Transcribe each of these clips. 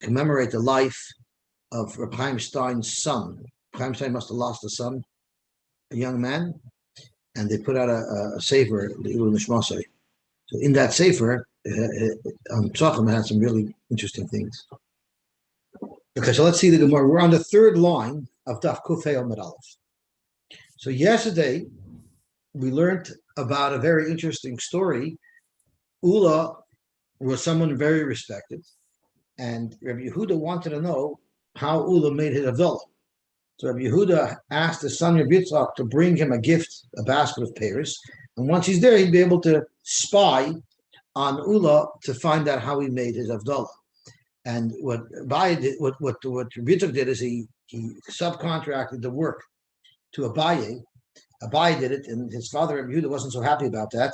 commemorate the life of Reb Chaim Stein's son. Chaim Stein must have lost a son, a young man, and they put out a sefer, the Ilu Nishmasai. So in that sefer, on Pesachim, it had some really interesting things. Okay, so let's see the Gemara. We're on the third line of Daf Kufay Amud Aleph. So yesterday, we learned about a very interesting story. Ula was someone very respected, and Rabbi Yehuda wanted to know how Ula made his Havdalah. So Rabbi Yehuda asked his son Rabbi Yitzchak to bring him a gift, a basket of pears, and once he's there, he'd be able to spy on Ula to find out how he made his Havdalah. And what Rabbi Yitzchak did is he subcontracted the work to Abaye. Abaye did it, and his father Rabbi Yehuda wasn't so happy about that.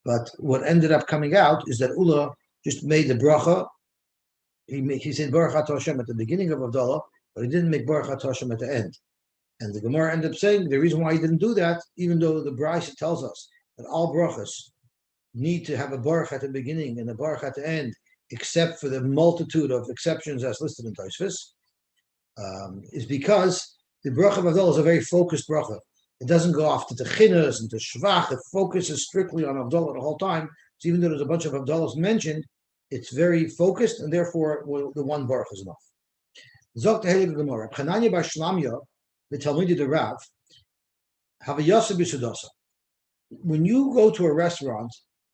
But what ended up coming out is that Ula just made the bracha. He said Baruch Atah Hashem at the beginning of Havdalah, but he didn't make Baruch Atah Hashem at the end. And the Gemara ended up saying the reason why he didn't do that, even though the Brisa tells us that all brachas need to have a Baruch at the beginning and a Baruch at the end, except for the multitude of exceptions as listed in Tosfos, is because the bracha of Havdalah is a very focused bracha. It doesn't go off to Techinas and to Shvach. It focuses strictly on Havdalah the whole time. So even though there's a bunch of Havdalahs mentioned, it's very focused, and therefore the one baruch is enough. Zok Tehelig Gemara. Chananya bar Shlamya, the Talmudi the Rav, have a Yosy B'Sudasa. When you go to a restaurant,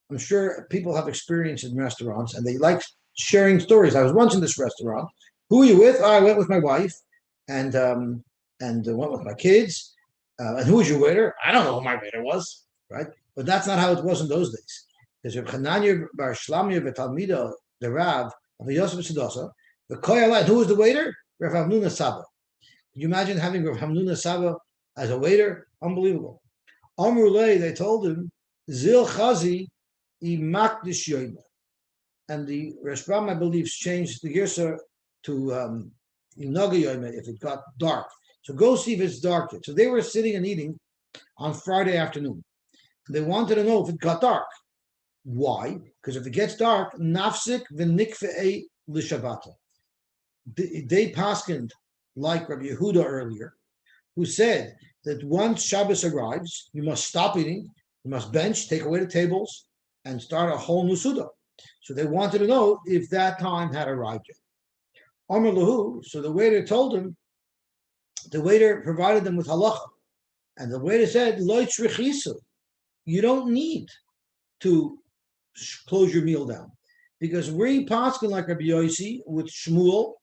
I'm sure people have experience in restaurants, and they like sharing stories. I was once in this restaurant. Who are you with? I went with my wife, and went with my kids. And who was your waiter? I don't know who my waiter was, right? But that's not how it was in those days. Because Reb Chananya bar Shlamya v'Talmida, the Rav of the Yosy B'Sudasa, the Koyalai, who was the waiter? Rav Hamnuna Saba. Can you imagine having Rav Hamnuna Saba as a waiter? Unbelievable. Amrulay, they told him, Zil Chazi imakdish yoyma. And the Rashbam, I believe, changed the girsa to Inaga yoyma if it got dark. So go see if it's dark yet. So they were sitting and eating on Friday afternoon. They wanted to know if it got dark. Why? Because if it gets dark, nafsik v'nikfe'ei l'shavata. They paskined like Rabbi Yehuda earlier, who said that once Shabbos arrives, you must stop eating, you must bench, take away the tables, and start a whole new Suda. So they wanted to know if that time had arrived yet. Amar lahu, so the waiter told him, the waiter provided them with halacha, and the waiter said, Lo tzrichisu, you don't need to close your meal down, because we paskin like Rabbi Yossi with Shmuel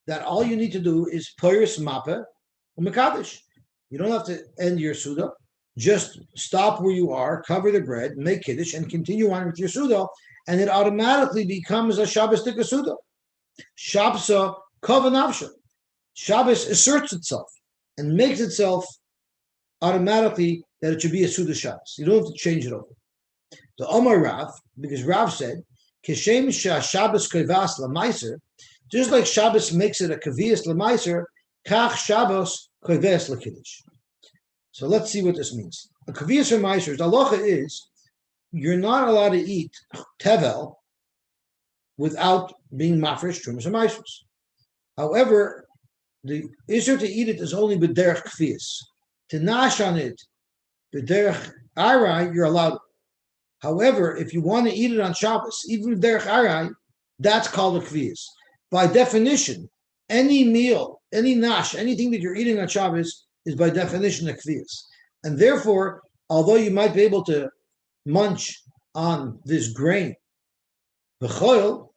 that all you need to do is peiris mape u'mekadosh. You don't have to end your suda. Just stop where you are, cover the bread, make kiddush, and continue on with your suda, and it automatically becomes a Shabbos tika suda. Shabsa kavanavsha. Shabbos asserts itself and makes itself automatically that it should be a suda Shabbos. You don't have to change it over. The Omar Rav, because Rav said, Keshem Shabbos kavas lamaiser, just like Shabbos makes it a kavias lamaiser, kach Shabbos kavas lakiddush. So let's see what this means. A kavias lamaiser, the halacha is, you're not allowed to eat tevel without being mafresh trumas lamaisos. However, the issue to eat it is only b'derech kvias. To nash on it, b'derech arai, you're allowed. However, if you want to eat it on Shabbos, even with derech arai, that's called a kvias. By definition, any meal, any nash, anything that you're eating on Shabbos is by definition a kvias. And therefore, although you might be able to munch on this grain, v'choil,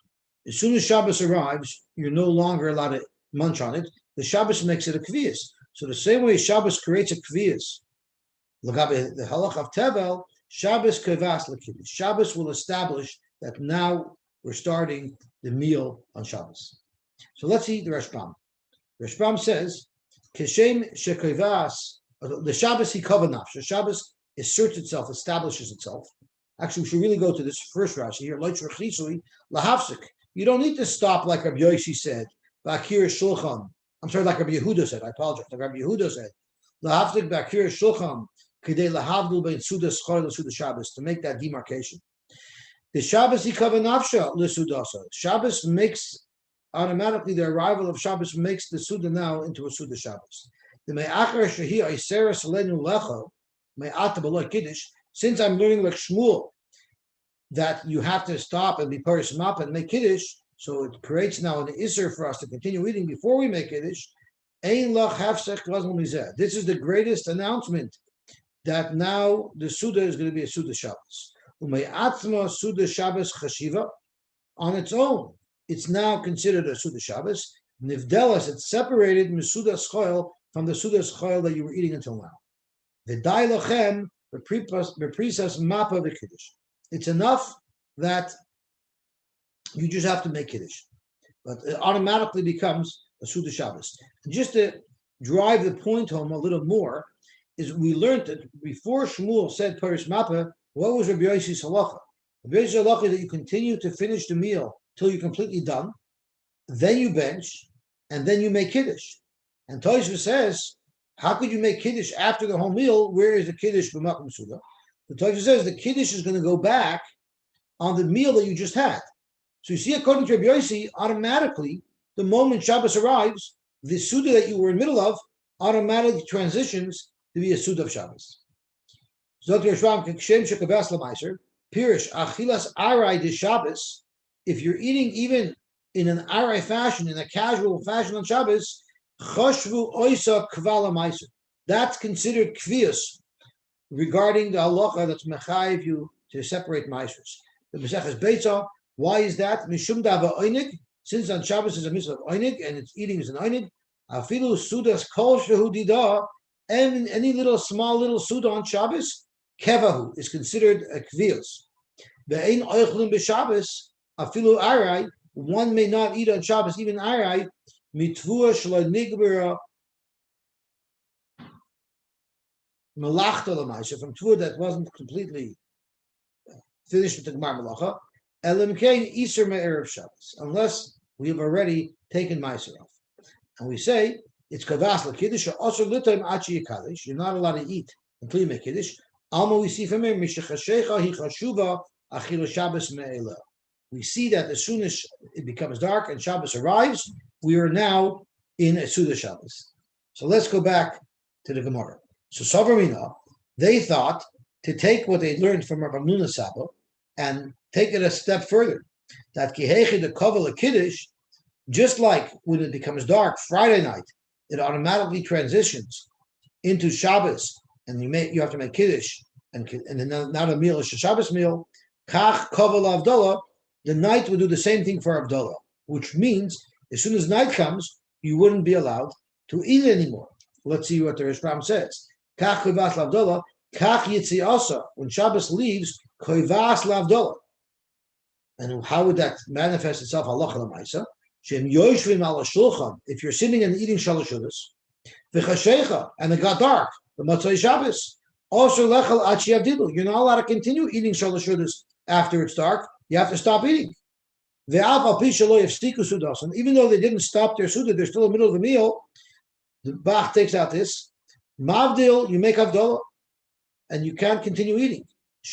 as soon as Shabbos arrives, you're no longer allowed to munch on it. The Shabbos makes it a kvias. So the same way Shabbos creates a kvias, the halach of tevel, Shabbos kavas l'kiddush. Shabbos will establish that now we're starting the meal on Shabbos. So let's see the Rashbam. Rashbam says, Keshem shekavas, the Shabbos he kavanaf. So Shabbos asserts itself, establishes itself. Actually, we should really go to this first Rashi here. Lahafsik. You don't need to stop like Rabbi Yossi said. Bakir shulchan. I'm sorry, like Rabbi Yehuda said. I apologize. Like Rabbi Yehuda said, Lahafsik bakir shulchan. To make that demarcation. The Shabbos ikavanafsha l'sudasa. Shabbos makes automatically the arrival of Shabbos makes the Suda now into a Suda Shabbos. Since I'm learning like Shmuel that you have to stop and be Paris Map and make Kiddush, so it creates now an Isser for us to continue eating before we make Kiddush. This is the greatest announcement that now the Suda is going to be a Suda Shabbos. Suda Shabbos Chashiva. On its own, it's now considered a Suda Shabbos. Nivdelas, it's separated Suda Schoil from the Suda Schoil that you were eating until now. V'dai lochem b'prisas mapa v'kiddush. It's enough that you just have to make Kiddush. But it automatically becomes a Suda Shabbos. And just to drive the point home a little more, is we learned that before Shmuel said Paris Mapa, what was Rabbi Yosy's halacha? Rabbi Yosy's halacha is that you continue to finish the meal till you're completely done, then you bench, and then you make Kiddush. And Tosfos says, how could you make Kiddush after the whole meal? Where is the Kiddush b'makom Suda? The Tosfos says the Kiddush is going to go back on the meal that you just had. So you see, according to Rabbi Yosy, automatically, the moment Shabbos arrives, the Suda that you were in the middle of automatically transitions to be a Suda of Shabbos. Pirish achilas arai de Shabbos. If you're eating even in an arai fashion, in a casual fashion on Shabbos, choshvu oisa kvala meiser. That's considered kvius regarding the halacha that's mechayiv you to separate meisers. The Maseches Beitzah. Why is that? Mishum dava oinig. Since on Shabbos is a mitzvah of oinig and its eating is an oinig. Afilu sudas kol shehu dida. And any small little suda on Shabbos, kevahu is considered a kvius. Ve'ein oichlin b'Shabbos afilu arai. One may not eat on Shabbos even arai mitvua shlo nigbera melachta l'maisha, from tvua that wasn't completely finished with the gemar melacha. Elim kein iser me'erev Shabbos, unless we have already taken meiser off, and we say it's kavas l'kiddush or also l'tayim achi yikadish. You're not allowed to eat until you make kiddush. Alma, we see from here mishachashecha hi chashuva achila Shabbos me'ela. We see that as soon as it becomes dark and Shabbos arrives, we are now in a Suda Shabbos. So let's go back to the Gemara. So Savramina, they thought to take what they learned from Rabbi Nuna Saba and take it a step further. That kihechi the kaval kiddush, just like when it becomes dark Friday night, it automatically transitions into Shabbos, and you have to make kiddush, and then not a meal is a Shabbos meal. Kach kaval avdallah. The night would do the same thing for Avdallah, which means as soon as night comes, you wouldn't be allowed to eat anymore. Let's see what the Rishbam says. Kach koivas lavdallah, kach yitziasa. When Shabbos leaves, koivas lavdallah. And how would that manifest itself? Halacha l'maisa. Shem yoshvim ala shulchan. If you're sitting and eating shalosh shudas, v'chashecha, and it got dark, the Motzei Shabbos. Also lechal achi avdilu. You're not allowed to continue eating shalosh shudas after it's dark. You have to stop eating. Even though they didn't stop their suda, they're still in the middle of the meal. The Bach takes out this. Mavdil, you make Avdallah, and you can't continue eating. As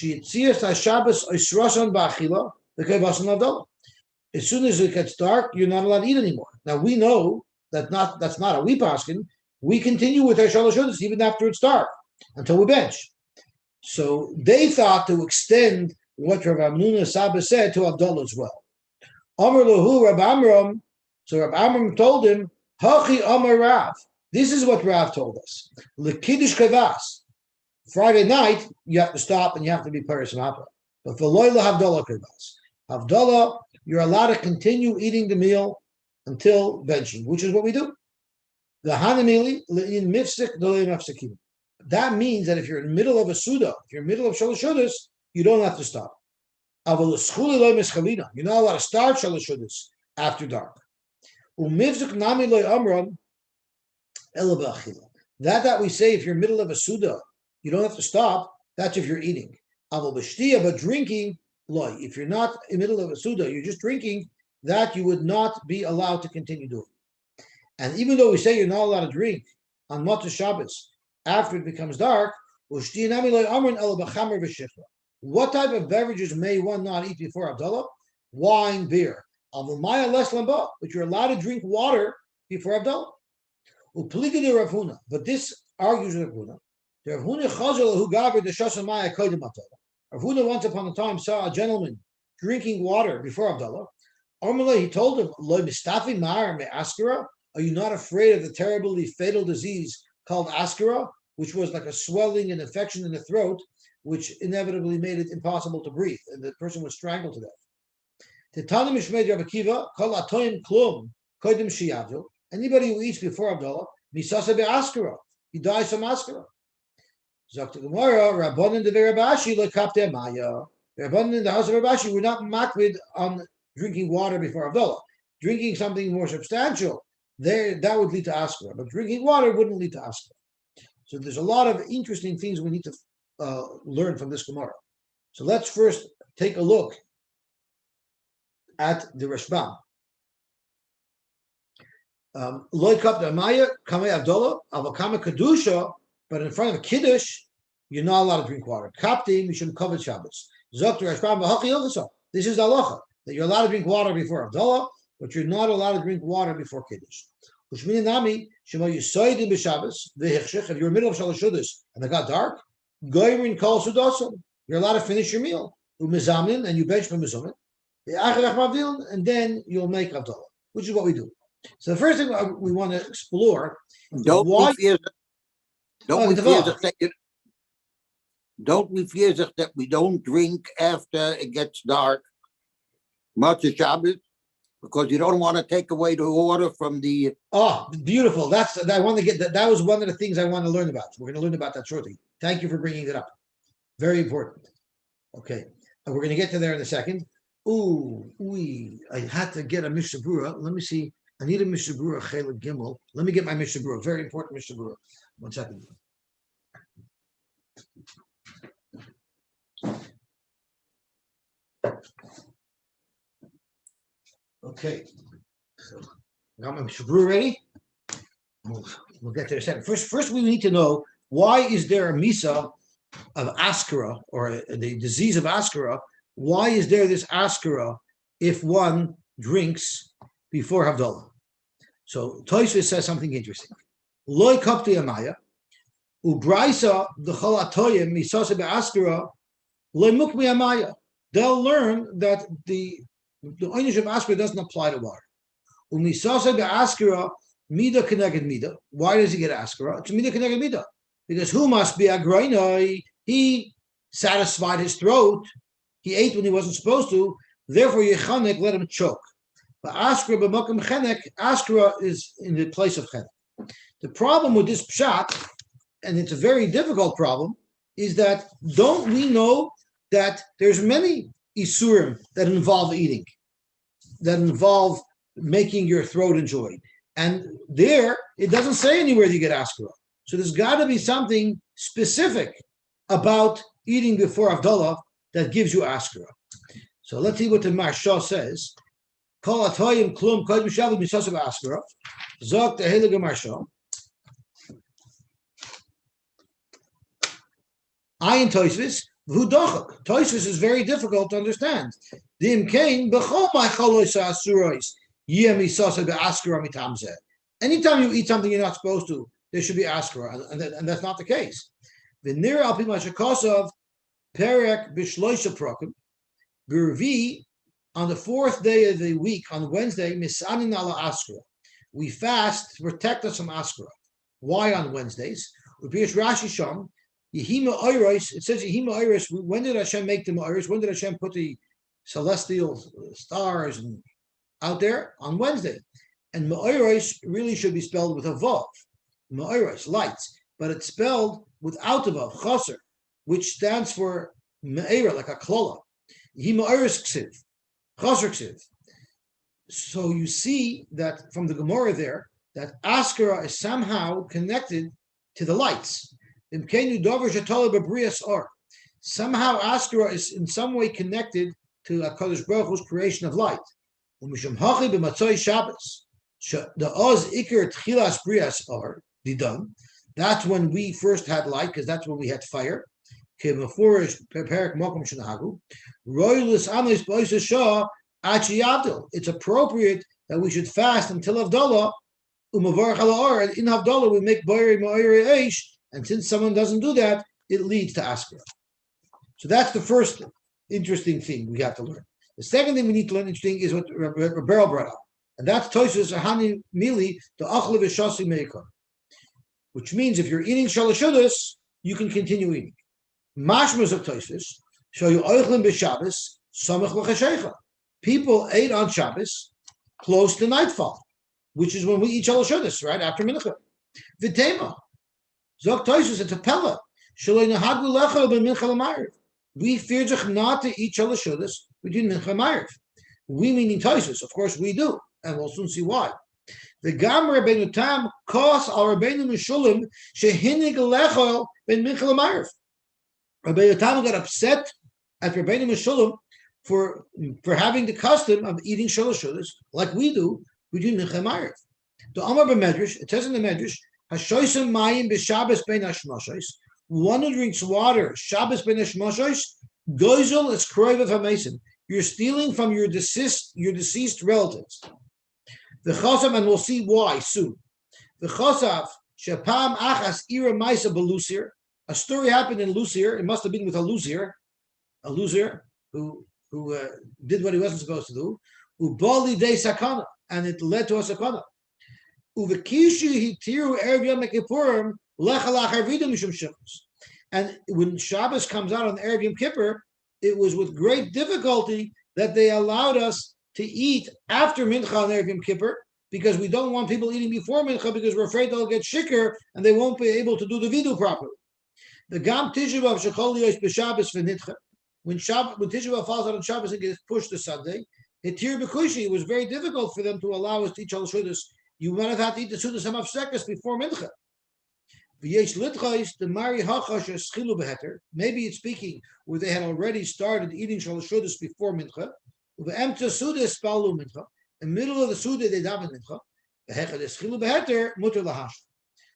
soon as it gets dark, you're not allowed to eat anymore. Now we know that's not a we paskin. We continue with our shalosh shudas even after it's dark until we bench. So they thought to extend what Rav Amnuna Saba said to Avdallah as well. Amar lahu Rav Amram. So Rav Amram told him, Hachi Amar Rav. This is what Rav told us. L'kiddush kavas. Friday night, you have to stop and you have to be Paris Mapa. But for Loila Havdalah kavas. Havdalah, you're allowed to continue eating the meal until benching, which is what we do. The Hanamili in mifsik doleim afsakim. That means that if you're in the middle of a suda, if you're in the middle of shalosh shudas, you don't have to stop. You're not allowed to start shalosh shudas after dark. That we say if you're in the middle of a suda, you don't have to stop. That's if you're eating. But drinking, if you're not in the middle of a suda, you're just drinking, that you would not be allowed to continue doing. And even though we say you're not allowed to drink on Motzei Shabbos after it becomes dark, what type of beverages may one not eat before Avdallah? Wine, beer. Avumaya less lamba, but you're allowed to drink water before Havdalah. Upliga de Rav Huna, but this argues with Rav Huna. The Rav Huna chazal who gathered the shasamaya kodim Havdalah. Rav Huna once upon a time saw a gentleman drinking water before Havdalah. Armaleh, he told him, Lo mistafi mar me askara. Are you not afraid of the terribly fatal disease called askara, which was like a swelling and infection in the throat, which inevitably made it impossible to breathe, and the person was strangled to death? Anybody who eats before Havdalah, misasa be'askara, he dies from askara. Zakta Gemara, Rabbanan de Rabashi lekapte maya. Rabbanan in the house of Rabashi were not makvid on drinking water before Havdalah. Drinking something more substantial, that would lead to askara, but drinking water wouldn't lead to askara. So there's a lot of interesting things we need to learn from this Gemara. So let's first take a look at the Rashbam. Loy kap de maya kamei Havdalah avakama kedusha. But in front of a kiddush, you're not allowed to drink water. Kapti mishum kavod Shabbos. Zok Rashbam v'hachi ilchasa. This is the halacha that you're allowed to drink water before Havdalah, but you're not allowed to drink water before kiddush. Ushmini nami shema yisoidim b'Shabbos v'hichshich. If you're in the middle of shalosh shudas and it got dark, goyrin kol sudasim. You're allowed to finish your meal. Umizamin, and you bench from mizumin. And then you'll make Havdalah, which is what we do. So the first thing we want to explore is why. Don't we fear that we don't drink after it gets dark, much of Shabbos, because you don't want to take away the water from the. Oh, beautiful! I want to get that. That was one of the things I want to learn about. We're going to learn about that shortly. Thank you for bringing it up. Very important. Okay, and we're going to get to there in a second. I had to get a Mishnah Berurah. Let me see. I need a Mishnah Berurah Chelik Gimel. Let me get my Mishnah Berurah. Very important Mishnah Berurah. 1 second. Okay, so got my Mishnah Berurah ready. We'll get there in a second. First, we need to know, why is there a misa of askara, or the disease of askara? Why is there this askara if one drinks before Havdalah? So Tosfos says something interesting. Loy kapti amaya, ubraisa d'chol atoyim misasa be'askara loy mukmi amaya. They'll learn that the oynish of askara doesn't apply to water. Umisasa be'askara mida keneged mida. Why does he get askara? It's mida keneged mida, because who must be agroinoi? He satisfied his throat. He ate when he wasn't supposed to. Therefore, Yechanek let him choke. But askara b'makom chenek, askara is in the place of chenek. The problem with this pshat, and it's a very difficult problem, is that don't we know that there's many isurim that involve eating, that involve making your throat enjoy, and there it doesn't say anywhere that you get askara. So there's got to be something specific about eating before Havdalah that gives you askara. So let's see what the Marsha says. Kol atoyim klum kodim shavim misasa b'askara. Zok the Heilige Marsha. Ayin Tosfos v'hudachak. Tosfos is very difficult to understand. Dim kain b'chol ma'chalois asurois yeh misasa b'askara mitamzeh. Anytime you eat something you're not supposed to, there should be askara, and that's not the case. V'nir al pi mashakasav perek b'shloisha prakim b'revi. On the 4th day of the week, on Wednesday, misanin ala askara. We fast to protect us from askara. Why on Wednesdays? Rashi Sham, Yehima Oiros. It says Yehima Oiros. When did Hashem make the Oiros? When did Hashem put the celestial stars out there? On Wednesday. And Ma'oros really should be spelled with a vav. Ma'oros, lights, but it's spelled without a vav, chaser, which stands for me'era, like a klola. Yehima Oiros ksiv. So you see that from the Gemara there, that askara is somehow connected to the lights. Somehow askara is in some way connected to HaKadosh Baruch Hu's creation of light. That's when we first had light, because that's when we had fire. Achi Abdul. It's appropriate that we should fast until Havdalah. Umavarach ala and in Havdalah we make boyer ma'ir eish, and since someone doesn't do that, it leads to askara. So that's the first interesting thing we have to learn. The second thing we need to learn interesting is what Beryl brought up, and that's Tosus Ahani Mili the Achle v'Shasi Meikon, which means if you're eating shalashudas, you can continue eating. Mashmas of Tosus show you oichlin b'Shabbos samach l'chasheicha. People ate on Shabbos close to nightfall, which is when we eat shalashudas, right after mincha. V'tema zok Tosus it's a pella. Shaloi nahaglu lecha ben mincha l'mayriv. We fear not to eat shalashudas between mincha and ma'ariv. We meaning Tosus, of course we do, and we'll soon see why. The Gam Rabbeinu Tam kos al Rabbeinu Mishulim shehinig lechol ben mincha l'mayriv. Rabbeinu Tam got upset at Rabbeinu Mishulim for having the custom of eating shalashudas like we do between mincha and ma'ariv. The Amar b'Medrash, it says in the Medrash, hashoisem mayim b'Shabbos ben hashmashos. One who drinks water, Shabbos ben hashmashos, goizel is kroiv of hamason. You're stealing from your deceased relatives. The chosav, and we'll see why soon. The chosav shepam achas ira maisa belusir. A story happened in Lusir. It must have been with a loser who did what he wasn't supposed to do. Ubali de sakana, and it led to a sakana. Uvekishu hitiru erev yom kippurim lechalach arvidim mishum shivus. And when Shabbos comes out on Erev Yom Kippur, it was with great difficulty that they allowed us to eat after Mincha on Erev Yom Kippur, because we don't want people eating before Mincha because we're afraid they'll get shikr and they won't be able to do the vidu properly. The Gam Tisha B'Av Shechol Yosh B'Shabbos V'Nitcha, when Tisha B'Av falls out on Shabbos and gets pushed to Sunday, Hitir B'Kushi, it was very difficult for them to allow us to eat Shalosh Sudas. You might have had to eat the Sudas Hamafsekas before Mincha. Maybe it's speaking where they had already started eating shalashudas before mincha. In the middle of the suda they daven mincha.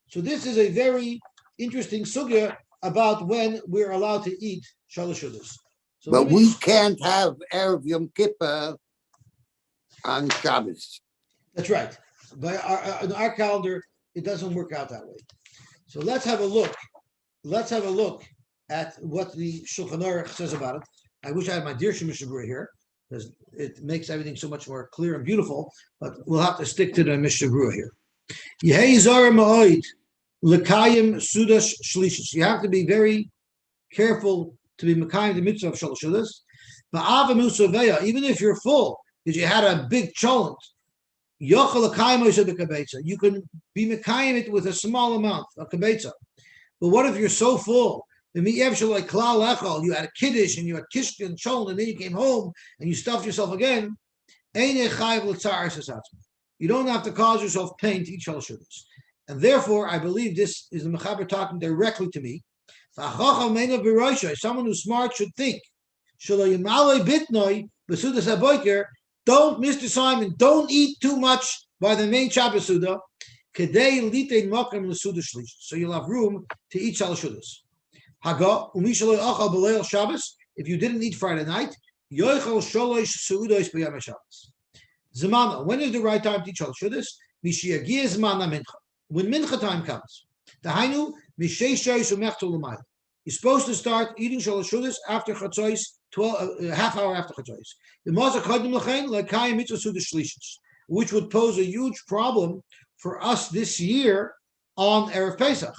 So this is a very interesting sugya about when we're allowed to eat shalashudas. So but we can't have Erev Yom Kippur on Shabbos. That's right. In our calendar, it doesn't work out that way. So let's have a look. Let's have a look at what the Shulchan Aruch says about it. I wish I had my dear Mishnah Berurah here, because it makes everything so much more clear and beautiful. But we'll have to stick to the Mishnah Berurah here. Yehei zara ma'od l'kayim sudash shlishis. You have to be very careful to be mekayim the mitzvah of shalashudas. Ba'ava musaveya, even if you're full, because you had a big cholent. You can be mekayim it with a small amount of kabetza. But what if you're so full? You had a kiddush and you had kishka and cholent, and then you came home and you stuffed yourself again. You don't have to cause yourself pain to eat shalashudas. And therefore, I believe this is the Mechaber talking directly to me. Someone who's smart should think. Don't, Mr. Simon, don't eat too much by the main Shabbos Suda. So you'll have room to eat shalashudas. If you didn't eat Friday night, Zamana, when is the right time to eat shalashudas? When mincha time comes. You're supposed to start eating shalashudas after chatzos, half hour after chatzos. Which would pose a huge problem for us this year on Erev Pesach.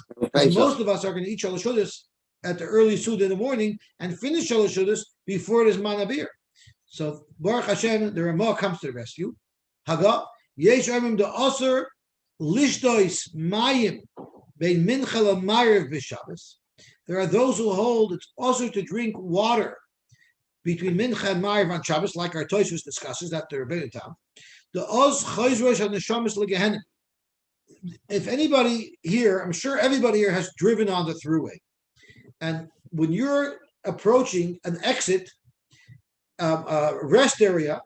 Most of us are going to eat shalashudas at the early suda in the morning and finish shalashudas before it is manabir. So Baruch Hashem, the Ramah comes to the rescue. Haga yesh amim the aser lishdois mayim bein mincha l'mayrev b'Shabbos. There are those who hold it's also to drink water between mincha and ma'ariv on Shabbos, like our Tosfos discusses that the Rebbeinu Tam. The oz chayzrosh on the shamas legehenim. If anybody here, I'm sure everybody here has driven on the thruway, and when you're approaching an exit rest area,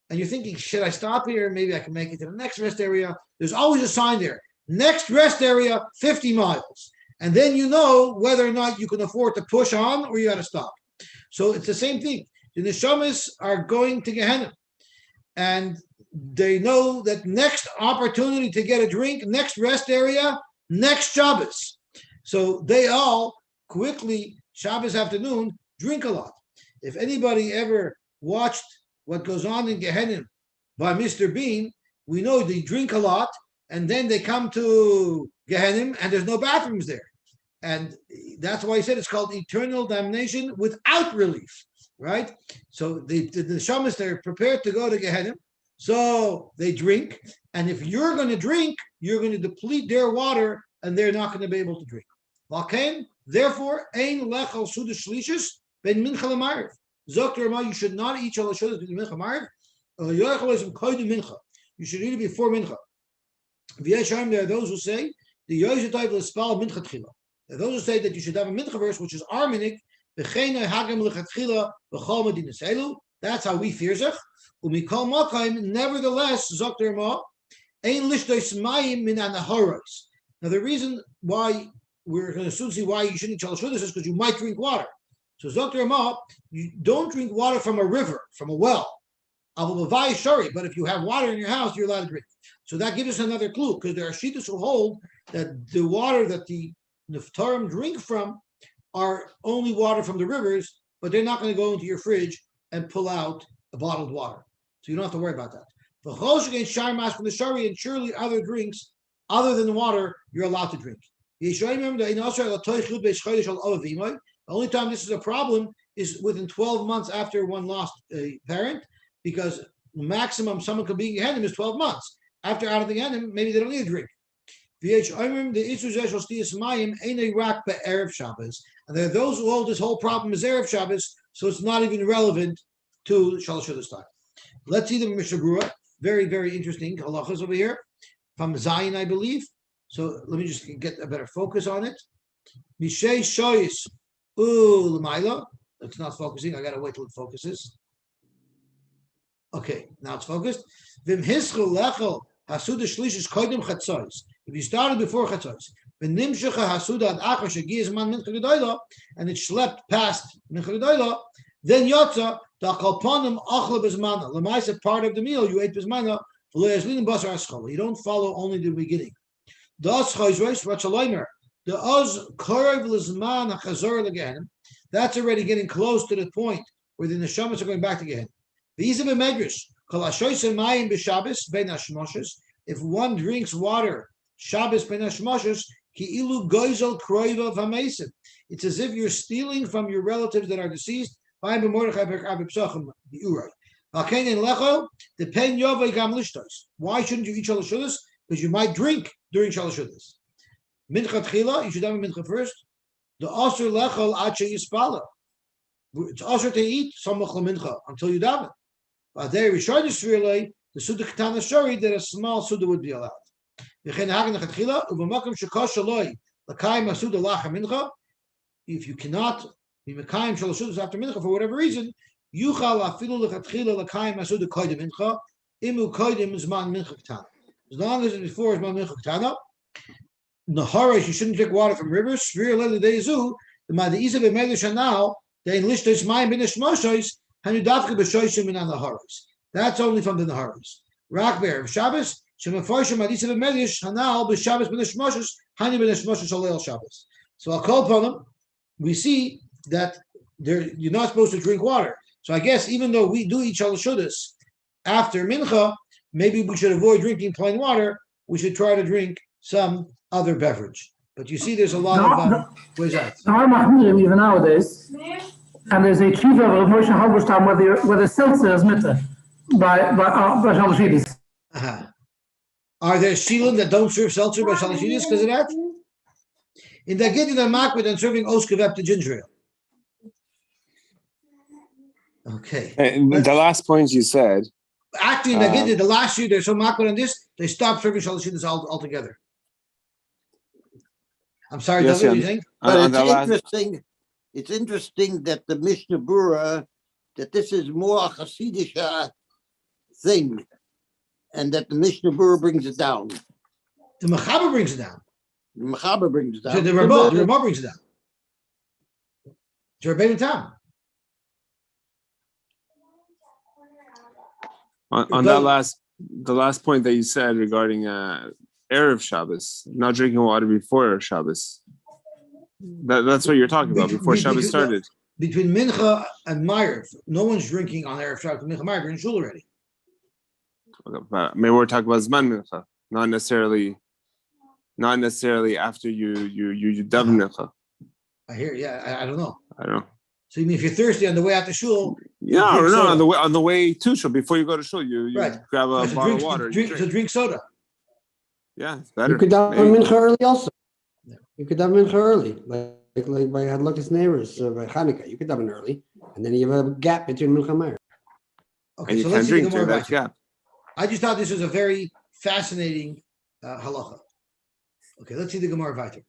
and you're thinking, should I stop here? Maybe I can make it to the next rest area. There's always a sign there. Next rest area, 50 miles. And then you know whether or not you can afford to push on or you got to stop. So it's the same thing. The neshamas are going to Gehenna. and they know that next opportunity to get a drink, next rest area, next Shabbos. So they all quickly, Shabbos afternoon, drink a lot. If anybody ever watched what goes on in Gehenna by Mr. Bean, we know they drink a lot, and then they come to Gehenna, and there's no bathrooms there. And that's why he said it's called eternal damnation without relief, right? So the Shamas, they're prepared to go to Gehenna, so they drink. And if you're going to drink, you're going to deplete their water, and they're not going to be able to drink. Therefore, ein lechal suda shlishis ben mincha l'mariv. Zokter Rama, you should not eat shalosh shudas ben mincha mariv. You should eat it before mincha. There are those who say the Yosy type of spal mincha tchila. There are those who say that you should have a mincha verse, which is arminic. That's how we fear zich. Nevertheless, Zokter Rama, ein lishtos mayim min anahoros. Now, the reason why we're going to soon see why you shouldn't eat shalosh shudas is because you might drink water. So Zokter Rama, you don't drink water from a river, from a well. But if you have water in your house, you're allowed to drink. So that gives us another clue, because there are shittas who hold that the water that the Neftarim drink from are only water from the rivers, but they're not going to go into your fridge and pull out a bottled water. So you don't have to worry about that. And surely other drinks, other than the water, you're allowed to drink. The only time this is a problem is within 12 months after one lost a parent, because the maximum someone could be in Gehenna is 12 months. After out of the Gehenna, maybe they don't need a drink. And there are those who hold this whole problem as Erev Shabbos, so it's not even relevant to Shalosh Shudas time. Let's see the Mishnah Berurah. Very, very interesting halachas over here from Zion, I believe. So let me just get a better focus on it. Mishei Shoyis L'mayla. It's not focusing. I gotta wait till it focuses. Okay, now it's focused. If you started before chatzos, and it slept past mincha gedola, then yotza the kalpanim achla bezmana. Lemaisa part of the meal you ate bezmana. You don't follow only the beginning. Das chayzreis ratshaloimer. The oz korev lizman hachazor again. That's already getting close to the point where the neshamas are going back again. These are the medrash. If one drinks water, Shabbos ben hashmoshes, ki'ilu goizel kroiva v'amesim. It's as if you're stealing from your relatives that are deceased. Why shouldn't you eat shalosh shudas? Because you might drink during shalosh shudas. Mincha tchila, you should have a mincha first. The asur lechol ad sheyispala. It's asur to eat samach mincha until you daven. But there, the Suda Ketana Shari, that a small Suda would be allowed. If you cannot be Mekayim Shalosh Sudas after Mincha for whatever reason, Yuchal Afilu Lechatchila Lekayim Asuda Koidim Mincha, Imu Koidim Zman Mincha Ketana. As long as it's before Zman Mincha Ketana, Naharish, you shouldn't drink water from rivers. Svir Lele Deizu, the Madiza Bemedish now, they enlist this Mayim Ben Shmoshois. That's only from the Naharis. Rakber Shabbos, Shemafarshim Adisa B'Medish, Hanal B'Shabbos B'Neshmoshes, Hani B'Neshmoshes Shalel Shabbos. So I'll call upon them. We see that you're not supposed to drink water. So I guess even though we do eat Shalosh Shudas after Mincha, maybe we should avoid drinking plain water. We should try to drink some other beverage. But you see, there's a lot of ways out. Even nowadays. And there's a chiva of Moshe Halberstam where the seltzer is mitzvah by Shalashidis. Are there shilim that don't serve seltzer by Shalashidis because of that? In the getting the makbid and serving oskav to ginger ale. Okay. The last point you said. Actually, in the getting the last year there's so makbid on this, they stopped serving Shalashidis altogether. I'm sorry, Yes, David, what do you think? But it's interesting. It's interesting that the Mishnah Berurah, that this is more a Hasidic thing, and that the Mishnah Berurah brings it down. The Mechaber brings it down. The Mechaber brings it down. So the Ramah brings it down. It's Rabbeinu Tam. On the last point that you said regarding Erev Shabbos, not drinking water before Shabbos. That's what you're talking about, before Shabbos started. Between Mincha and Ma'ariv, no one's drinking on Erev Shabbos. Mincha Ma'ariv, you're in shul already. Okay, but maybe we're talking about Zman Mincha, not necessarily after you daven Mincha. I hear, yeah, I don't know. I don't know. So you mean if you're thirsty on the way out to shul? Yeah, on the way to shul, before you go to shul, you grab a bottle of water. So drink soda. Yeah, it's better. You could daven Mincha early also. Yeah. You could daven Mincha early, like by Hadlakas neighbors by Hanukkah. You could daven early, and then you have a gap between Mincha and Ma'ariv. Okay, And you so can't let's see the drink during Gemara that Vayter. gap. I just thought this was a very fascinating halacha. Okay, let's see the Gemara Vayter.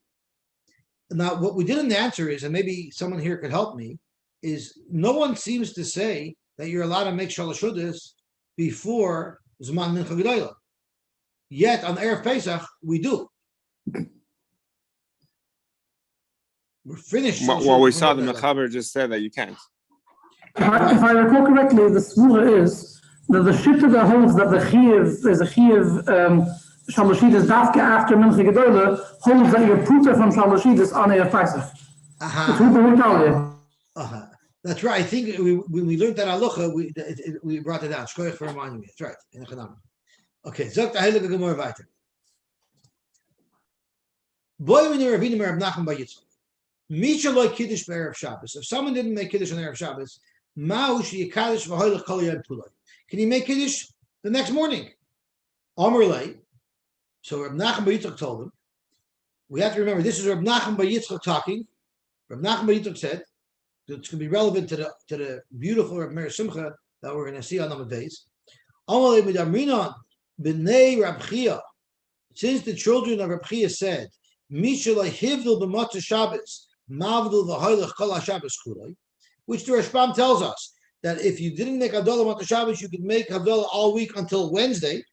Now, what we didn't answer is, and maybe someone here could help me, is no one seems to say that you're allowed to make Shalosh Shudas before Zman Mincha Gedolah. Yet on Erev Pesach, we do. We're finished. Well, we saw the Mechaber just said that you can't. If I recall correctly, the Svura is that the Shitta that holds that the Chiyuv is a Chiyuv Shalashidus Dafka after Mincha Gedolah holds that you're puter from Shalashidus on Erev Pesach. That's right. I think when we learned that halacha, we brought it down. Shkoyach for reminding me. That's right. In Chanam. Okay. Zok the Heilige Gemara weiter. Boy, when you're Rabbeinu Reb Nachman Bar Yitzchak, Misha loy Kiddush b'Erev Shabbos. If someone didn't make Kiddush on Erev Shabbos, Ma'u sheyikadosh v'hoylech kol yom pulay. Can he make Kiddush the next morning? Amar lei. So Reb Nachman Bar Yitzchak told him. We have to remember this is Reb Nachman Bar Yitzchak talking. Reb Nachman Bar Yitzchak said. It's going to be relevant to the beautiful Reb Meir Simcha that we're going to see on Amud Beis. Amalei midamrinon b'nei Reb Chia. Since the children of Reb Chia said, "Mishalei hivdil b'matzah Shabbos, mavdil v'hoylech kol haShabbos kulei," which the Rashbam tells us that if you didn't make Havdalah matzah Shabbos, you could make Havdalah all week until Wednesday.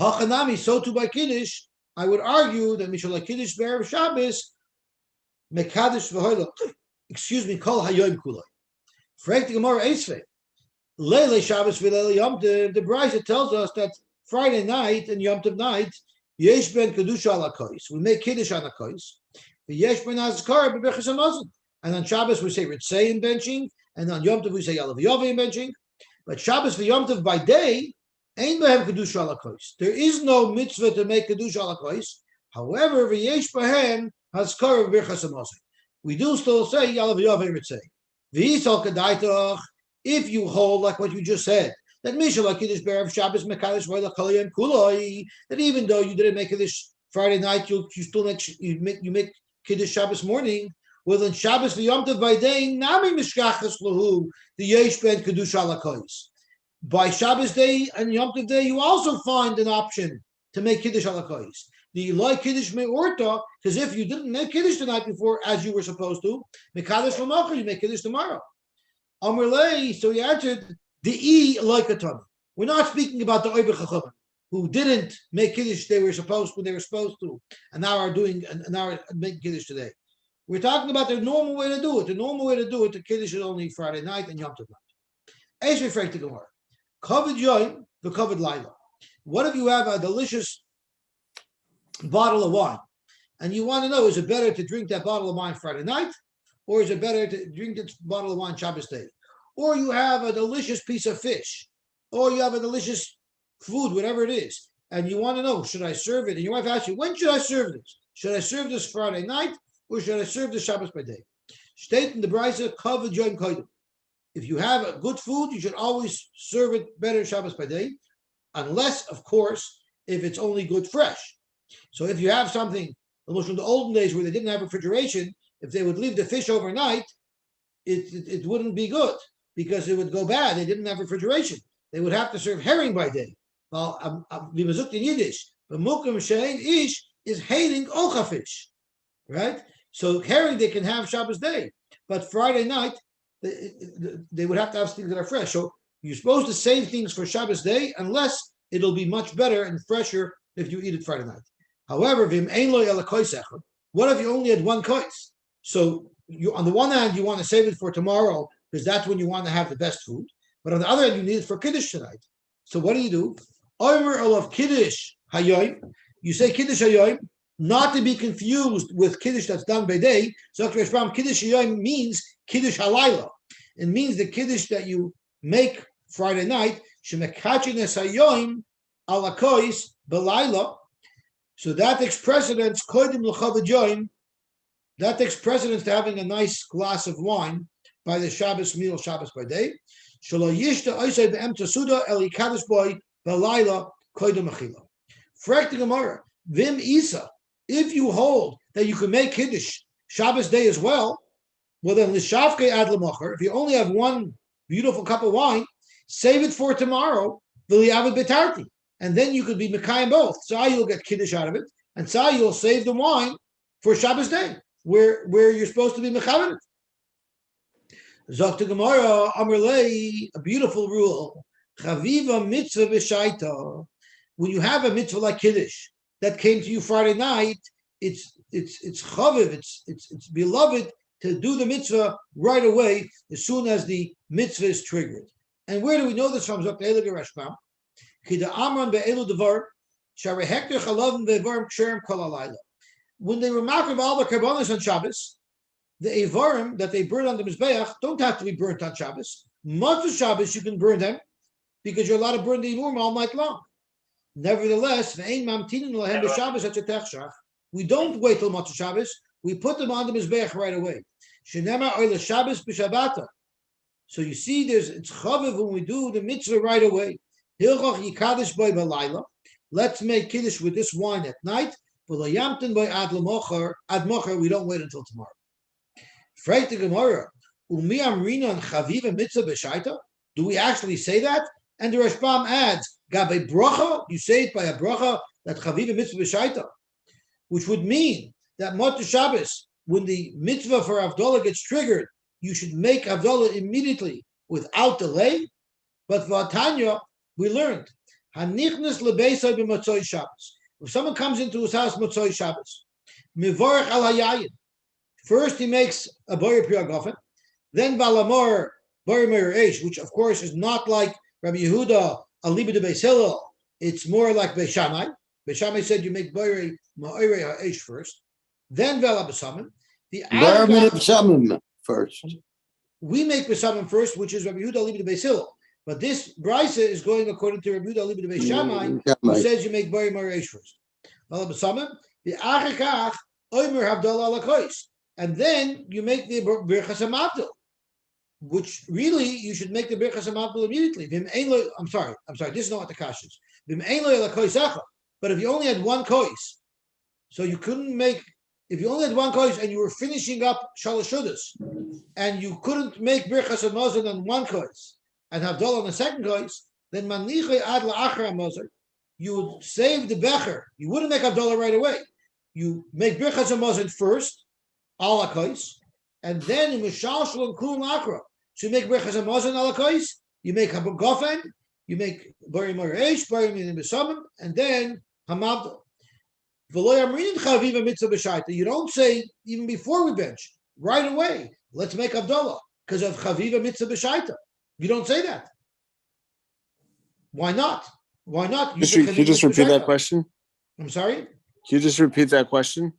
Hachanami, so too by Kiddush, I would argue that Mishalei Kiddush b'Erev Shabbos, mekadosh v'hoylech. Excuse me, Kol Hayoim Kulay. Frank the Gemara Esvei. Leile Shabbos v'Leile Yom Tov. The Brisa tells us that Friday night and Yom Tov night, Yesh ben Kedusha ala Kois. We make Kiddush on the Kois. Yesh ben Azkar b'Bechas Hamazon. And on Shabbos we say Ritzei in benching, and on Yom Tov we say Yalav Yovei in benching. But Shabbos v'Yom Tov by day ain't behem Kedusha ala Kois. There is no mitzvah to make Kedusha ala Kois. However, v'Yesh behem Azkar b'Bechas Hamazon. We do still say Yalav Yovei Ritzei. V'Yisal Kadaitach. If you hold like what you just said, that Mishalei Kiddush b'Erev Shabbos mekadosh v'Oilach Kol Yom Kuloi, that even though you didn't make Kiddush Friday night, you still make Kiddush Shabbos morning. Well, then Shabbos v'Yom Tov by day nami mishkachas lahu the yesh ben Kiddush ala Kois. By Shabbos day and Yom Tov day, you also find an option to make Kiddush ala Kois. The Eloi Kiddush me'orta, because if you didn't make Kiddush the night before as you were supposed to, mekadosh v'mocher, you make Kiddush tomorrow. Amar lei, so he answered, the Eloikatana. We're not speaking about the Oibech Chachamim, who didn't make Kiddush they were supposed to, and now are making Kiddush today. We're talking about the normal way to do it. The normal way to do it, the Kiddush is only Friday night and Yom Tov night. Eish refrekt the Gemara. Covered Yom, the covered Laila. What if you have a delicious bottle of wine, and you want to know, is it better to drink that bottle of wine Friday night, or is it better to drink this bottle of wine Shabbos day? Or you have a delicious piece of fish, or you have a delicious food, whatever it is, and you want to know, should I serve it? And your wife asks you, when should I serve this? Should I serve this Friday night, or should I serve this Shabbos by day? State in the Brisa, covered Yom Kodim. If you have a good food, you should always serve it better Shabbos by day, unless, of course, if it's only good fresh. So if you have something, almost from the olden days where they didn't have refrigeration, if they would leave the fish overnight, it wouldn't be good because it would go bad. They didn't have refrigeration. They would have to serve herring by day. Well, we in Yiddish, the mukim shein ish is hating ocha fish, right? So herring they can have Shabbos day, but Friday night they would have to have things that are fresh. So you're supposed to save things for Shabbos day unless it'll be much better and fresher if you eat it Friday night. However, what if you only had one kois? So you, on the one hand, you want to save it for tomorrow because that's when you want to have the best food. But on the other hand, you need it for Kiddush tonight. So what do? Omer of Kiddush Hayoim. You say Kiddush Hayoim, not to be confused with Kiddush that's done by day. So Kiddush Hayoim means Kiddush Halayla. It means the Kiddush that you make Friday night. Shemekachines Hayoim alakois belayla. So that takes precedence. Kodim l'chavajoim. That takes precedence to having a nice glass of wine by the Shabbos meal, Shabbos by day. Shelo yishta oisei be'emta suda eli kaddish boy belayla kodim achila. Frek the Gemara. Vim isa. If you hold that you can make Kiddush Shabbos day as well, well then l'shavkei ad l'mocher. If you only have one beautiful cup of wine, save it for tomorrow. V'liyavid betarti. And then you could be Mekayim both. So you'll get Kiddush out of it, and so you'll save the wine for Shabbos day, where you're supposed to be Mekayim. Zok to Gemara, Amrlei, a beautiful rule. Chaviva mitzvah v'shaita. When you have a mitzvah like Kiddush that came to you Friday night, it's chaviv, it's beloved to do the mitzvah right away as soon as the mitzvah is triggered. And where do we know this from? Zok to Eilig Rashbam. When they were marking all the karbanos on Shabbos, the Evarim that they burn on the Mizbeach don't have to be burnt on Shabbos. Much of Shabbos you can burn them because you're allowed to burn the Evarim all night long. Nevertheless, we don't wait till Motzei Shabbos. We put them on the Mizbeach right away. So you see, it's chaviv when we do the mitzvah right away. Let's make Kiddush with this wine at night. We don't wait until tomorrow. Do we actually say that? And the Rashbam adds, Gabe bracha, you say it by a bracha that chaviva mitzvah b'shaita, which would mean that Motzei Shabbos, when the mitzvah for Havdalah gets triggered, you should make Havdalah immediately without delay. But for Tanya, we learned, Hanichnas lebeisai b'Motzei Shabbos. If someone comes into his house Motzei Shabbos, mivarech al hayayin. First he makes a boyer priyagofen, then balamor boyer meir eish, which of course is not like Rabbi Yehuda aliba de Beis Hillel. It's more like Beis Shammai. Beis Shammai said you make boyer meir eish first, then vala b'samim. The b'samim first. We make b'samim first, which is Rabbi Yehuda aliba de Beis Hillel. But this brisa is going according to Rabbi Yehuda aliba de Beis Shammai, who says you make boyer meir eish first. Vala b'samim. The achikach oimer havdalah alakois. And then you make the Birchas HaMavdil, which really you should make the Birchas HaMavdil immediately. I'm sorry, this is not what the kash is. But if you only had one kois, so you couldn't make, if you only had one kois and you were finishing up Shalosh Shudas, and you couldn't make Birchas HaMazon on one kois and Havdalah on the second kois, then Manichei Ad La'achar HaMazon, you would save the Becher. You wouldn't make Havdalah right away. You make Birchas HaMazon first, alakos, and then in Mishalshal and Kulun Akra. So you make Birchas HaMazon alakos, you make Habagofen, you make Barim Mareish, Barim in Besamim, and then Hamabdal. You don't say even before we bench, right away, let's make Havdalah, because of Chaviva Mitzvah B'Shaita. You don't say that. Why not? Why not? Can you just repeat that question? I'm sorry? Can you just repeat that question?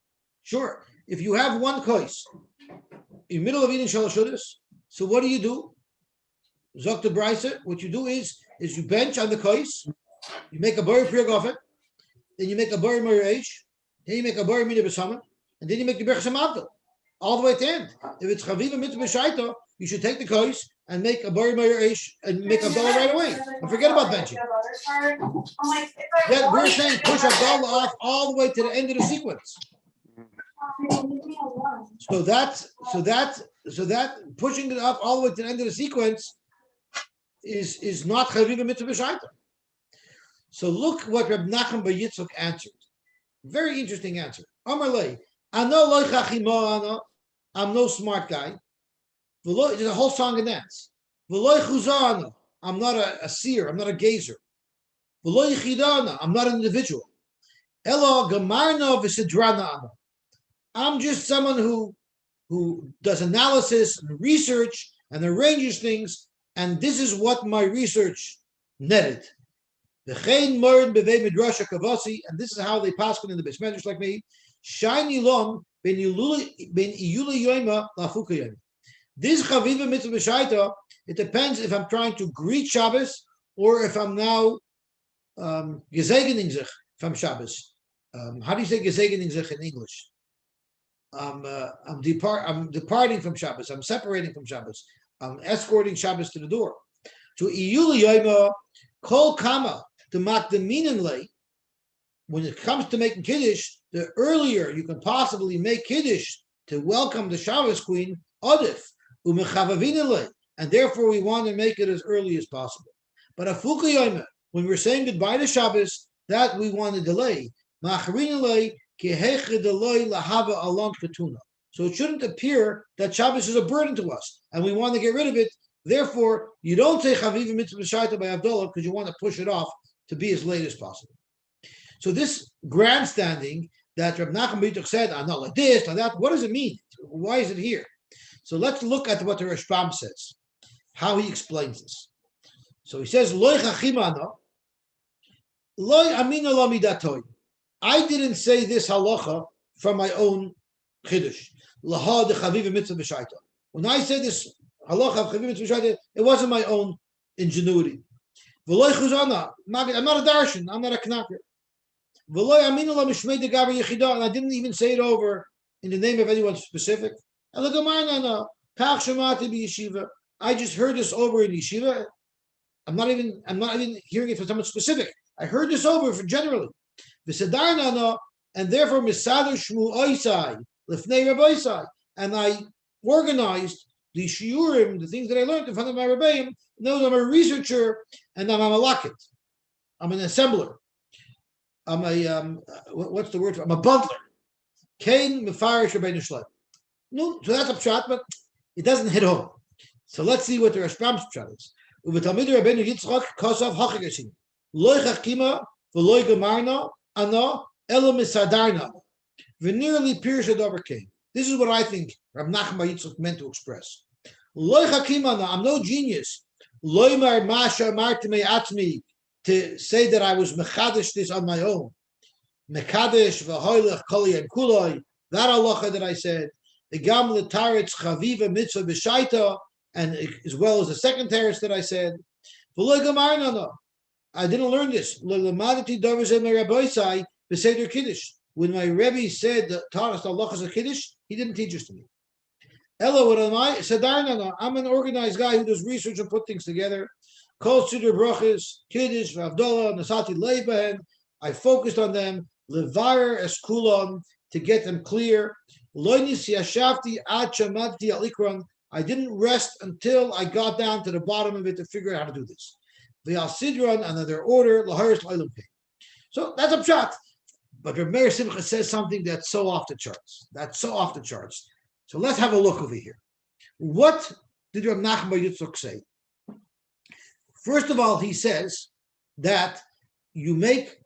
Sure. If you have one kois in the middle of eating Shalosh Shudas, so what do? Zok the Brisa, what you do is you bench on the kois, you make a boyer priyagofen, then you make a boyer mereish, then you make a boyer mina b'samim, and then you make the Birchas HaMavdil, all the way at the end. If it's chaviva mitzvah b'shaita, you should take the kois and make a boyer mereish and make a dollar right away, and forget about benching. Then we're saying push a dollar off all the way to the end of the sequence. So that pushing it up all the way to the end of the sequence is not chaviva mitzvah b'shaita. So look what Reb Nachum Bar Yitzchak answered. Very interesting answer. Amar lei, ano lo chachimo ano. I'm no smart guy. There's a whole song and dance. V'lo chuzah ano. I'm not a seer. I'm not a gazer. V'lo yichida ano. I'm not an individual. Elo gamarno v'sidrana ano. I'm just someone who does analysis and research and arranges things And this is what my research netted. And this is how they paskin in the Beis Medrash like me. Shiny lom ben iyula yoima lafuka yoima. This chaviva mitzvah b'shaita, it depends if I'm trying to greet Shabbos or if I'm now gesegening sich from Shabbos. How do you say gesegening sich in English? I'm departing from Shabbos. I'm separating from Shabbos. I'm escorting Shabbos to the door. To iyula yoima kol kama to mak the minimlay. When it comes to making kiddush, the earlier you can possibly make kiddush to welcome the Shabbos queen, adif umechavavinalay, and therefore we want to make it as early as possible. But afuka yoima, when we're saying goodbye to Shabbos, that we want to delay. Macharinalay kehechedalay lahava alon katuna. So it shouldn't appear that Shabbos is a burden to us, and we want to get rid of it. Therefore, you don't say chaviva mitzvah b'shaita by Havdalah because you want to push it off to be as late as possible. So this grandstanding that Reb Nachman B'Yituch said, not like this, like that, what does it mean? Why is it here? So let's look at what the Rashbam says, how he explains this. So he says, Loi chachimana, loi amina lo midatoy. I didn't say this halacha from my own chiddush. Laha de chaviva mitzvah b'shaita. When I said this halacha of chaviva mitzvah b'shaita, it wasn't my own ingenuity. V'loi chuzana, I'm not a darshan, I'm not a knacker. And I didn't even say it over in the name of anyone specific. I just heard this over in yeshiva. I'm not even hearing it from someone specific. I heard this over for generally. And therefore, and I organized the shiurim, the things that I learned in front of my rebbeim. Knows I'm a researcher and I'm a malakit. I'm an assembler. I'm a what's the word? I'm a butler. Kain mefarish Rabbeinu Shlomo. No, so that's a pshat, but it doesn't hit home. So let's see what the Rashbam's pshat is. Uvetalmid Rabbeinu Yitzchak kosav hachigasim loy chakima v'loy gemarna ana elo misadarna v'nearly pirush hadavar came. This is what I think Rab Nachman Yitzchak meant to express. Loy chakima ana, I'm no genius. Loy mar masha martime atzmi, to say that I was mechadish this on my own. Mechadish v'hoylech koli and kuloi, that halacha that I said, the gam l'taretz chaviva mitzvah b'shaita, and as well as the second teretz that I said. V'lo gamarna no, I didn't learn this. L'lamadati davar zeh me'rabosai b'seder kiddush. When my Rebbe said taught us the halachas of kiddush, he didn't teach us to me. Ella, what am I? Sadarna no, I'm an organized guy who does research and put things together. Kol Siddur Brachas, Kiddush, V'Avdolah, Nasati Leibahen. I focused on them. Levarer Eskulon, to get them clear. Loinis Yashavti Ad Shamadti Alikron. I didn't rest until I got down to the bottom of it to figure out how to do this. V'Al Sidron, another order. Laharis Leilam Pei. So that's a pshat. But Reb Meir Simcha says something that's so off the charts. That's so off the charts. So let's have a look over here. What did Reb Nachman Yitzchak say? First of all, he says that you make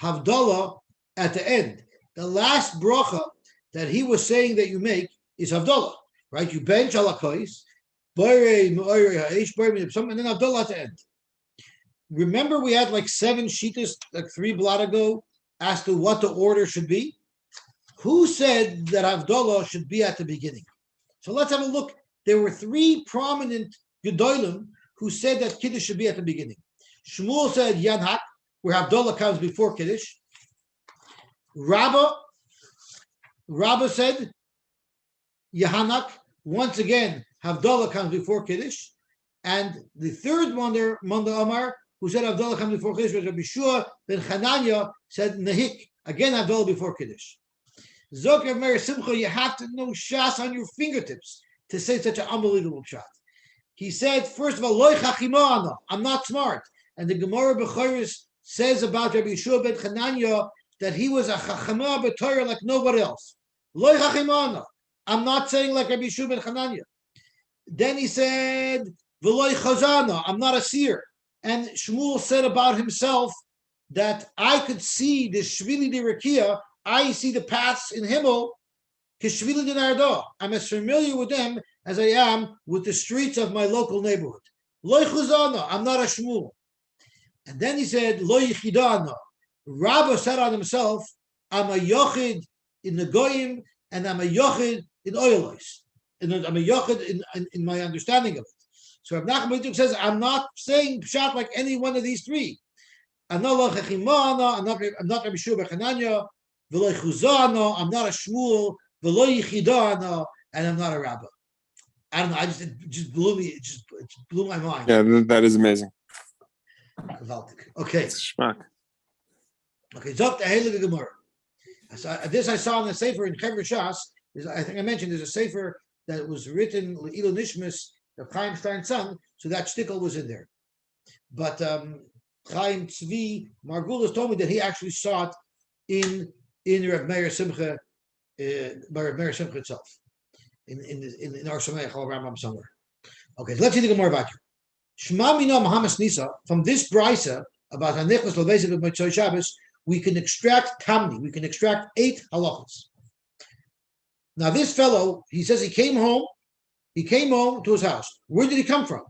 Havdalah at the end. The last bracha that he was saying that you make is Havdalah, right? You bench alakois, and then Havdalah at the end. Remember, we had like 7 shitas, like 3 blot ago, as to what the order should be. Who said that Havdalah should be at the beginning? So let's have a look. There were 3 prominent Gedolim who said that Kiddush should be at the beginning. Shmuel said Yanhak, where Havdalah comes before Kiddush. Rabbah said Yahanak, once again, Havdalah comes before Kiddush. And the third Manda Omar, who said Havdalah comes before Kiddush, was Rabbi Shua ben Chananya, said Nahik, again Havdalah before Kiddush. Zoker Meir Simcha, you have to know Shas on your fingertips to say such an unbelievable shot. He said, first of all, Loi chachimana, I'm not smart. And the Gemara B'Choros says about Rabbi Yeshua ben Chananya that he was a chachama b'Torah like nobody else. Loi chachimana, I'm not saying like Rabbi Yeshua ben Chananya. Then he said, V'loi chazana, I'm not a seer. And Shmuel said about himself that I could see the Shvili de Rekia, I see the paths in Himmel, Kishvili de Nardo. I'm as familiar with them as I am with the streets of my local neighborhood. Lo Chuzana, I'm not a Shmuel. And then he said, Lo Yichidana. Rabba said on himself, I'm a Yochid in the Goyim, and I'm a Yochid in Oilos. And I'm a Yochid in my understanding of it. So Rav Nachman B'Yitzchak says, I'm not saying Pshat like any one of these three. I'm not Rabbi Shua Bechananya, V'lo Chuzana, I'm not a Shmuel, V'lo Yichidana, and I'm not a Rabba. I don't know. It just blew me. It blew my mind. Yeah, that is amazing. Okay. It's schmack. Okay. Zok the Heilige Gemara. This I saw in the Sefer in Chevra Shas. I think I mentioned there's a Sefer that was written Ilo Nishmas, the Chaim Stein's son. So that shtickle was in there. But Chaim Tzvi Margulis told me that he actually saw it in Reb Meir Simcha, by Reb Meir Simcha itself. In our Sameach or Rambam somewhere. Okay, so let's see the Gemara back here. Shema Mina Mahamas Nisa, from this brisa about Hanichlas Leveziv of Motzei Shabbos, we can extract Tamni, we can extract 8 halachas. Now this fellow, he says he came home to his house. Where did he come from?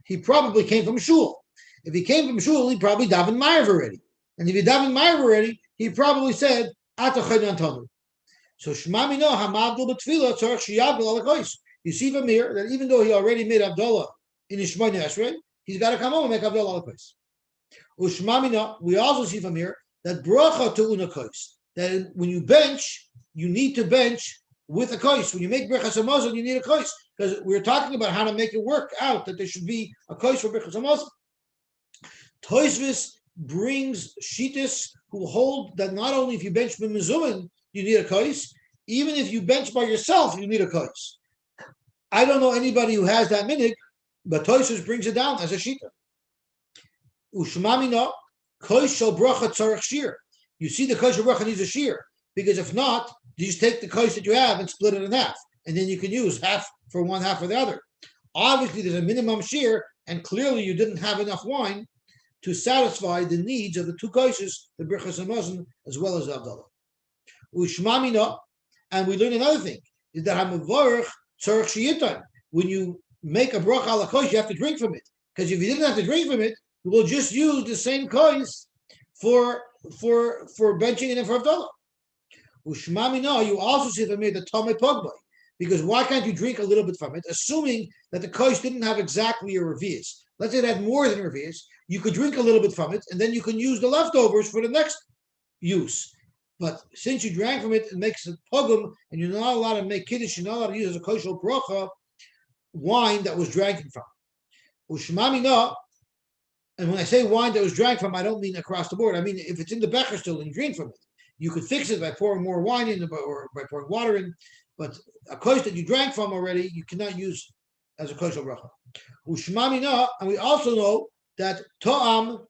He probably came from shul. If he came from shul, he probably davened Ma'ariv already. And if he davened Ma'ariv already, he probably said, Ata Chaydan Tanu. So Shema Mino Hamadul B'Tfilah Tzarech Sheyavdil Al HaKos. You see from here that even though he already made Havdalah in his Shemona Esrei, he's got to come home and make Havdalah Al HaKos. Ushma Mino, we also see from here that Bracha Te'una Kos, that when you bench, you need to bench with a Kos. When you make Birchas Hamazon, you need a Kos, because we're talking about how to make it work out, that there should be a Kos for Birchas Hamazon. Tosfos brings Shittis who hold that not only if you bench B'Mezumin, you need a kais. Even if you bench by yourself, you need a kais. I don't know anybody who has that minig, but Tosfos brings it down as a shita. Ushmamina kais shel bracha tzarech shir. You see, the kais shel bracha needs a shir, because if not, you just take the kais that you have and split it in half, and then you can use half for one, half for the other. Obviously, there's a minimum shir, and clearly you didn't have enough wine to satisfy the needs of the two kaises, the Birchas Hamazon as well as the Havdalah. Ushmamina, and we learn another thing, is that Hamavarach Tzarech Sheyitan. When you make a bracha ala kos, you have to drink from it. Because if you didn't have to drink from it, you will just use the same kos for benching it and for Havdalah. Ushmamina, you also see from here the Tamei Pogbai. Because why can't you drink a little bit from it, assuming that the kos didn't have exactly a revius? Let's say it had more than a revius. You could drink a little bit from it, and then you can use the leftovers for the next use. But since you drank from it, it makes it pogum, and you're not allowed to make kiddush, you're not allowed to use as a kosher bracha wine that was drank from. Ushmamina, and when I say wine that was drank from, I don't mean across the board. I mean if it's in the becher still and drink from it. You could fix it by pouring more wine in, or by pouring water in. But a kosher that you drank from already, you cannot use as a kosher bracha. Ushmamina, and we also know that to'am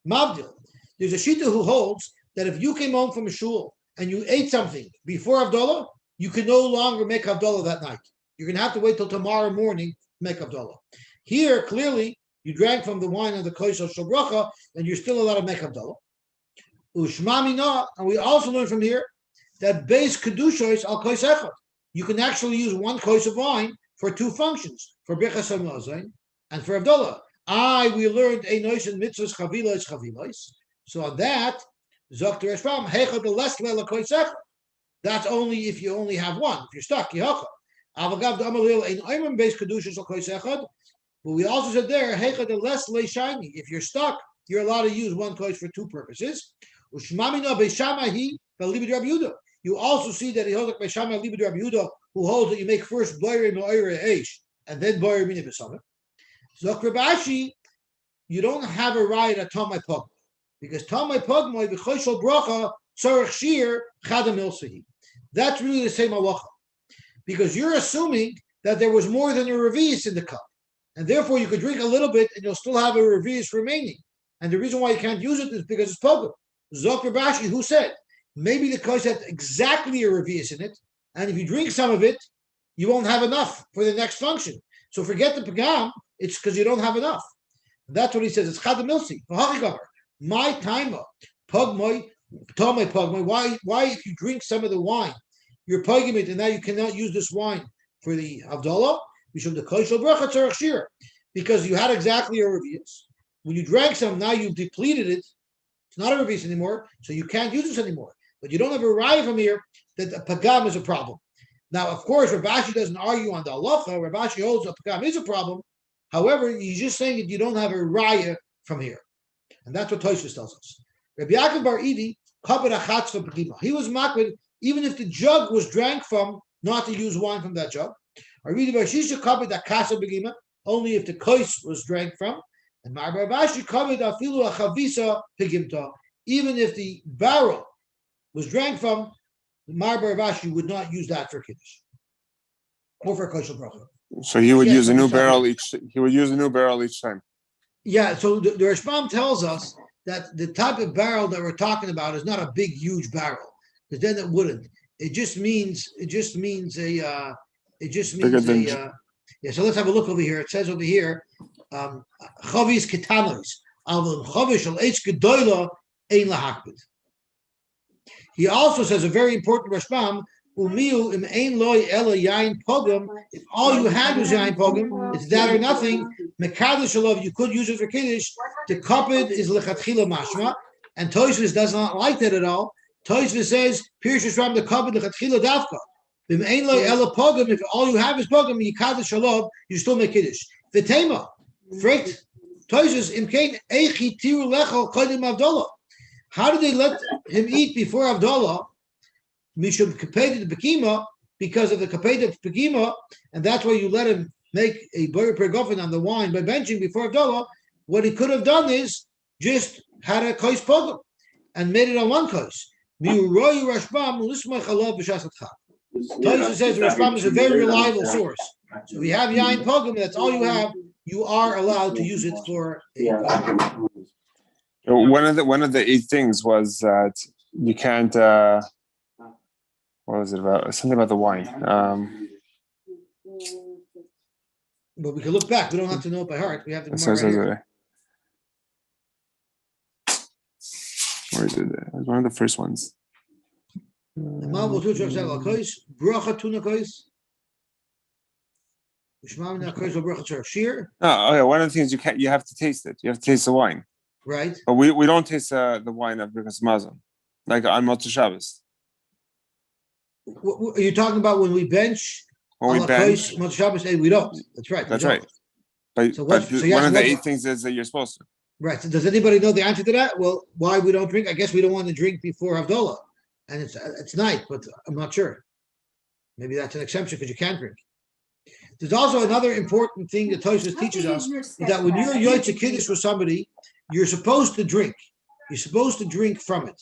mavdil. There's a shita who holds that if you came home from a shul and you ate something before Havdalah, you can no longer make Havdalah that night. You're going to have to wait till tomorrow morning to make Havdalah. Here, clearly, you drank from the wine of the kosher shel bracha, and you're still allowed to make Havdalah. Ushmamina, and we also learn from here that beis kedushos al kos echad. You can actually use one kos of wine for two functions, for Birchas Hamazon and for Havdalah. We learned Einosh and mitzvahs chavilos. So on that, Zok Reshbam, Hechad Leskel Koisech. That's only if you only have one. If you're stuck, Yehocha. Avagav Damalil Ein Oimim Beis Kedushas Koisechad. But we also said there, Hechad Lesle Shiny. If you're stuck, you're allowed to use one kois for two purposes. Ushmamina Beishamahi Belibid Rabbi Yehuda. You also see that he holds like Beishama Libid Rabbi Yehuda, who holds that you make first Boyer Moira Eish and then Boyer Mina Besamah. Zok Rabashi, you don't have a right at Tomai Pog. Because Tamei Pogmoi v'choshel bracha tzarech shir chadam ilsehi. That's really the same halacha. Because you're assuming that there was more than a revius in the cup, and therefore you could drink a little bit and you'll still have a revius remaining. And the reason why you can't use it is because it's pogum. Zok Rabashi, who said maybe the kos had exactly a revius in it, and if you drink some of it, you won't have enough for the next function. So forget the pagam. It's because you don't have enough. And that's what he says. It's chadam ilsehi. My timer, pugmoy, tomei pugmoy. Why if you drink some of the wine, you're pugging it, and now you cannot use this wine for the Havdalah? We should the kosher bracha tzarech shir, because you had exactly a revius. When you drank some, now you've depleted it. It's not a revius anymore, so you can't use this anymore. But you don't have a raya from here that a pagam is a problem. Now, of course, Rav Ashi doesn't argue on the halacha. Rav Ashi holds a pagam is a problem. However, he's just saying that you don't have a raya from here. And that's what Tosfos tells us. Rabbi Yaakov Bar Ivi, kabed achatz v'pagima. He was makbid even if the jug was drank from, not to use wine from that jug. Or Rabbi Shisha kabed akasa begima, only if the kois was drank from. And Mar Rav Ashi kabed afilu achavisa pigimta, even if the barrel was drank from, Mar Rav Ashi would not use that for kiddush or for kosher bracha. So he would use a new barrel each. He would use a new barrel each time. Yeah. So the Rashbam tells us that the type of barrel that we're talking about is not a big, huge barrel, because then it wouldn't. It just means a. Yeah. So let's have a look over here. It says over here, chavis ketanos avon chavish al eitz gedola ein lahakbid. He also says a very important Rashbam. Umiu im ein loy ela yain pogum. If all you had was yain pogum, it's that or nothing. Mekadosh shalov, you could use it for kiddush. The kapid is lechatchila mashma, and Tosfos does not like that at all. Tosfos says, "Pirush Rishbam the kapid lechatchila dafka." Im ein loy ela pogum. If all you have is pogum, yikadosh shalov, you still make kiddush. V'tema, frikt. Tosfos im kein eichi tiru lechol kodim avdolah. How did they let him eat before Avdallah? Mishum kapeda bekima, because of the kapeda bekima, and that's why you let him make a bar pergofen on the wine by benching before Avdallah. What he could have done is just had a kais pogum and made it on one kais. Tosfos says the Rashbam is a very reliable source. So if you have yain pogum, that's all you have. You are allowed to use it for a pogum. One of the 8 things was that you can't. What was it about? Something about the wine. But we can look back. We don't have to know it by heart. We have to. Where is it? It was one of the first ones. Okay. One of the things you have to taste it. You have to taste the wine. Right. But we don't taste the wine of Birkas Mazon, like on Motzei Shabbos. Are you talking about when we bench? When we bench, Motzei Shabbos, we don't. That's right. That's right. But, so one of the 8 things is that you're supposed to. Right. So does anybody know the answer to that? Well, why we don't drink? I guess we don't want to drink before Havdalah, and it's night, but I'm not sure. Maybe that's an exception because you can't drink. There's also another important thing that Tosfos teaches us is that when you're Yosy Kiddush with somebody, you're supposed to drink. You're supposed to drink from it.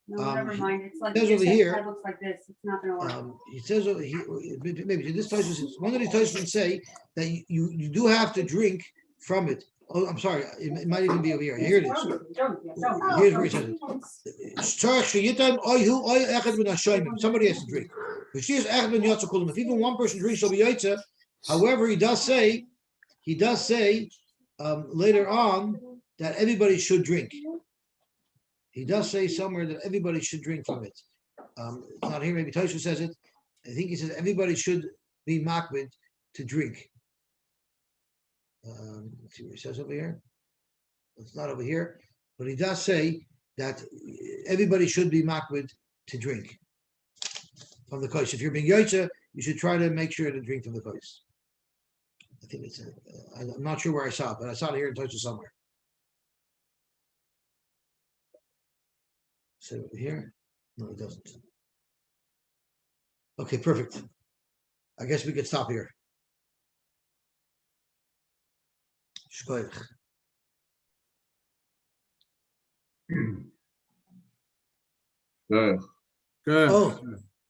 No, never mind. It's like it says over here. It looks like this. It's not going to work. It says over here, maybe this Tosfos, one of these Tosfos say that you do have to drink from it. Oh, I'm sorry. It might even be over here. Here it is. Here's where it says it. Somebody has to drink. If even one person drinks, she'll be Yotze. However, he does say later on that everybody should drink. He does say somewhere that everybody should drink from it. It's not here. Maybe Tosfos says it. I think he says everybody should be makbid to drink. Let's see what he says over here. It's not over here, but he does say that everybody should be makbid to drink from the kois. If you're being Yotze, you should try to make sure to drink from the kois. I think it's. I'm not sure where I saw it, but I saw it here in Tosfos somewhere. Is it over here? No, it doesn't. Okay, perfect. I guess we could stop here. Shkoyach. Good.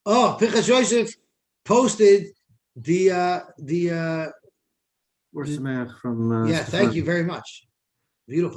Oh, Pinchas Yosef posted the We're Sameach from yeah, thank you very much. Beautiful.